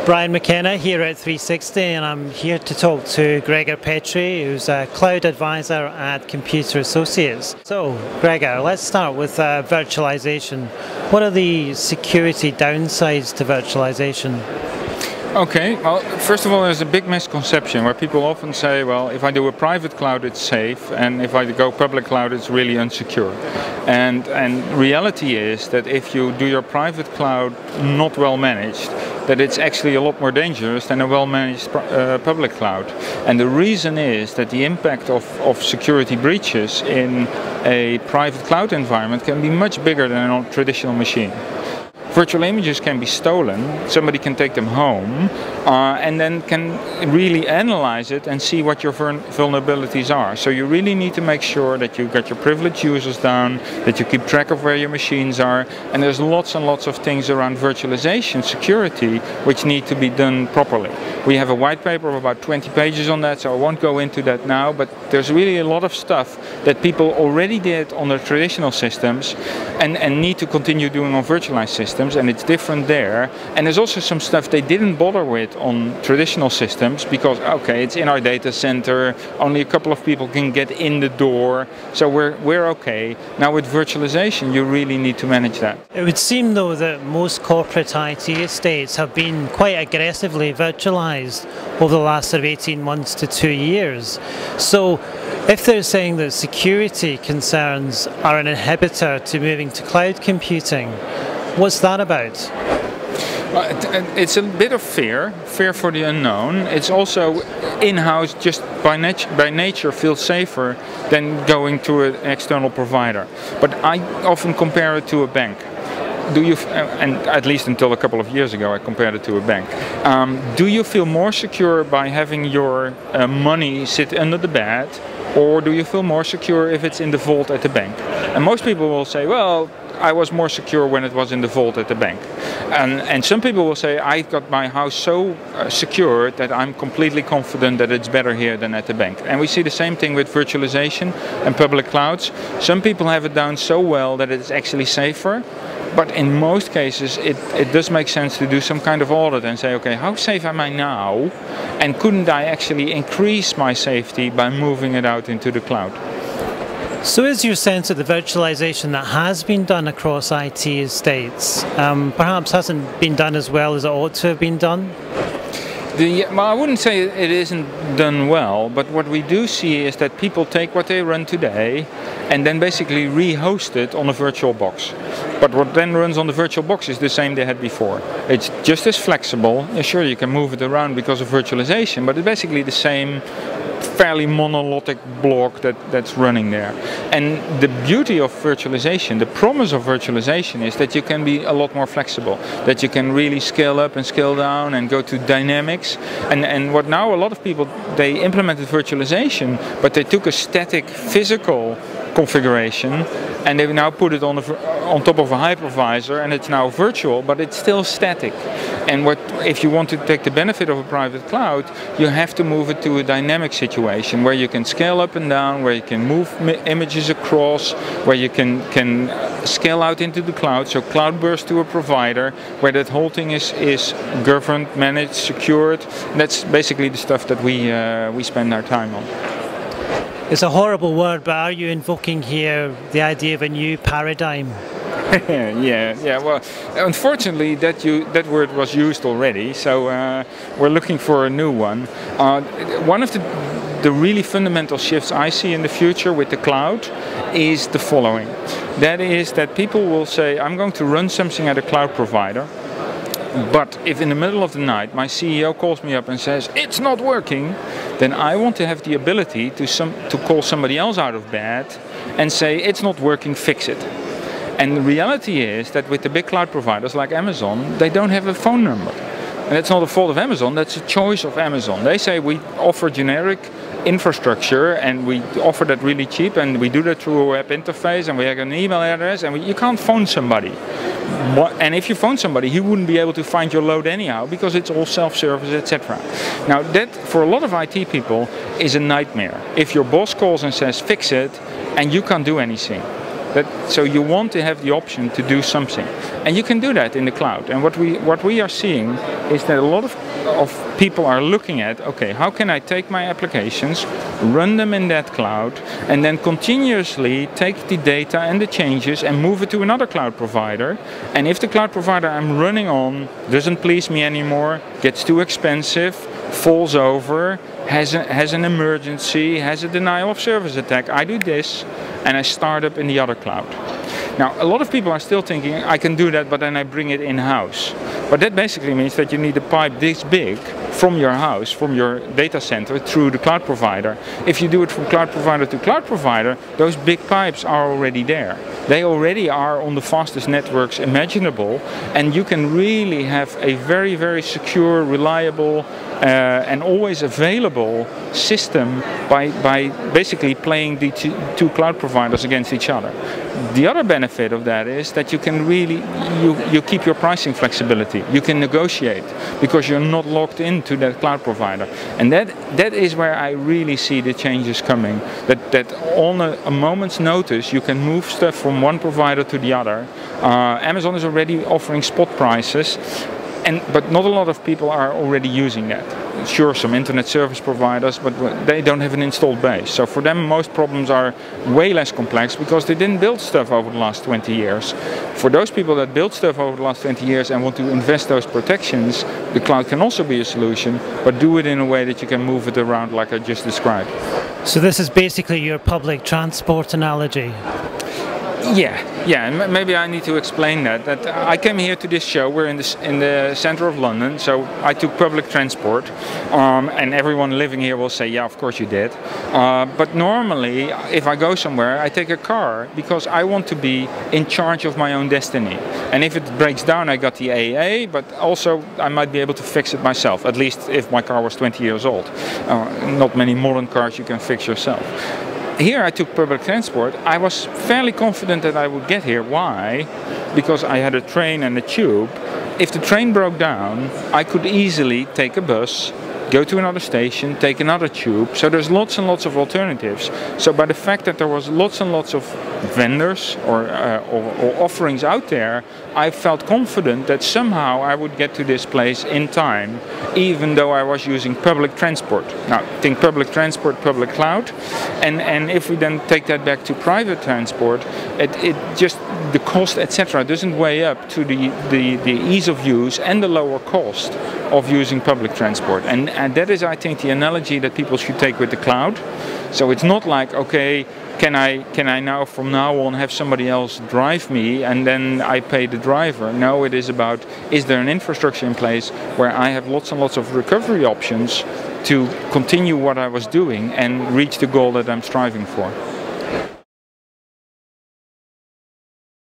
Brian McKenna here at 360, and I'm here to talk to Gregor Petri, who's a cloud advisor at Computer Associates. So, Gregor, let's start with virtualization. What are the security downsides to virtualization? Okay, well, first of all, there's a big misconception where people often say, well, if I do a private cloud, it's safe, and if I go public cloud, it's really unsecure. And reality is that if you do your private cloud not well managed, that it's actually a lot more dangerous than a well-managed public cloud. And the reason is that the impact of security breaches in a private cloud environment can be much bigger than on a traditional machine. Virtual images can be stolen, somebody can take them home, and then can really analyze it and see what your vulnerabilities are. So you really need to make sure that you got your privileged users down, that you keep track of where your machines are, and there's lots and lots of things around virtualization security which need to be done properly. We have a white paper of about 20 pages on that, so I won't go into that now, but there's really a lot of stuff that people already did on their traditional systems and need to continue doing on virtualized systems. And it's different there. And there's also some stuff they didn't bother with on traditional systems because, okay, it's in our data center, only a couple of people can get in the door, so we're okay. Now with virtualization, you really need to manage that. It would seem though that most corporate IT estates have been quite aggressively virtualized over the last sort of 18 months to 2 years. So if they're saying that security concerns are an inhibitor to moving to cloud computing, what's that about? It's a bit of fear for the unknown. It's also in-house, just by nature feels safer than going to an external provider. But I often compare it to a bank. And at least until a couple of years ago I compared it to a bank. Do you feel more secure by having your money sit under the bed, or do you feel more secure if it's in the vault at the bank? And most people will say, well, I was more secure when it was in the vault at the bank. And some people will say, I got my house so secure that I'm completely confident that it's better here than at the bank. And we see the same thing with virtualization and public clouds. Some people have it down so well that it's actually safer. But in most cases, it does make sense to do some kind of audit and say, okay, how safe am I now? And couldn't I actually increase my safety by moving it out into the cloud? So is your sense that the virtualization that has been done across IT estates perhaps hasn't been done as well as it ought to have been done? Well, I wouldn't say it isn't done well, but what we do see is that people take what they run today and then basically re-host it on a virtual box. But what then runs on the virtual box is the same they had before. It's just as flexible. Yeah, sure, you can move it around because of virtualization, but it's basically the same fairly monolithic block that's running there. And the beauty of virtualization, the promise of virtualization, is that you can be a lot more flexible, that you can really scale up and scale down and go to dynamics. And what now a lot of people, they implemented virtualization, but they took a static physical configuration and they now put it on top of a hypervisor, and it's now virtual, but it's still static. And if you want to take the benefit of a private cloud, you have to move it to a dynamic situation where you can scale up and down, where you can move images across, where you can scale out into the cloud, so cloud burst to a provider, where that whole thing is governed, managed, secured. That's basically the stuff that we spend our time on. It's a horrible word, but are you invoking here the idea of a new paradigm? Yeah. Well, unfortunately, that word was used already, so we're looking for a new one. One of the really fundamental shifts I see in the future with the cloud is the following. That is that people will say, I'm going to run something at a cloud provider, but if in the middle of the night my CEO calls me up and says, it's not working, then I want to have the ability to call somebody else out of bed and say, it's not working, fix it. And the reality is that with the big cloud providers like Amazon, they don't have a phone number. And that's not a fault of Amazon, that's a choice of Amazon. They say we offer generic infrastructure and we offer that really cheap, and we do that through a web interface, and we have an email address, and you can't phone somebody. And if you phone somebody, he wouldn't be able to find your load anyhow because it's all self-service, etc. Now that, for a lot of IT people, is a nightmare. If your boss calls and says fix it, and you can't do anything. So you want to have the option to do something, and you can do that in the cloud. And what we are seeing is that a lot of people are looking at, okay, how can I take my applications, run them in that cloud, and then continuously take the data and the changes and move it to another cloud provider. And if the cloud provider I'm running on doesn't please me anymore, gets too expensive, falls over, has an emergency, has a denial of service attack, I do this and I start up in the other cloud. Now, a lot of people are still thinking, I can do that, but then I bring it in-house. But that basically means that you need a pipe this big from your house, from your data center, through the cloud provider. If you do it from cloud provider to cloud provider, those big pipes are already there. They already are on the fastest networks imaginable, and you can really have a very, very secure, reliable, and always available system by basically playing the two cloud providers against each other. The other benefit of that is that you can really, you keep your pricing flexibility. You can negotiate because you're not locked into that cloud provider. And that is where I really see the changes coming. That on a moment's notice you can move stuff from one provider to the other. Amazon is already offering spot prices. But not a lot of people are already using that. Sure, some internet service providers, but they don't have an installed base. So for them, most problems are way less complex because they didn't build stuff over the last 20 years. For those people that build stuff over the last 20 years and want to invest those protections, the cloud can also be a solution, but do it in a way that you can move it around like I just described. So this is basically your public transport analogy. Yeah, and maybe I need to explain that I came here to this show. We're in the center of London, so I took public transport, and everyone living here will say, yeah, of course you did. But normally, if I go somewhere, I take a car because I want to be in charge of my own destiny. And if it breaks down, I got the AA, but also I might be able to fix it myself, at least if my car was 20 years old. Not many modern cars you can fix yourself. Here I took public transport. I was fairly confident that I would get here. Why? Because I had a train and a tube. If the train broke down, I could easily take a bus, go to another station, take another tube. So there's lots and lots of alternatives. So by the fact that there was lots and lots of vendors or offerings out there, I felt confident that somehow I would get to this place in time, even though I was using public transport. Now, think public transport, public cloud, and if we then take that back to private transport, it just, the cost, etc., doesn't weigh up to the ease of use and the lower cost of using public transport. And that is, I think, the analogy that people should take with the cloud. So it's not like, okay, can I now from now on have somebody else drive me and then I pay the driver? No, it is about, is there an infrastructure in place where I have lots and lots of recovery options to continue what I was doing and reach the goal that I'm striving for.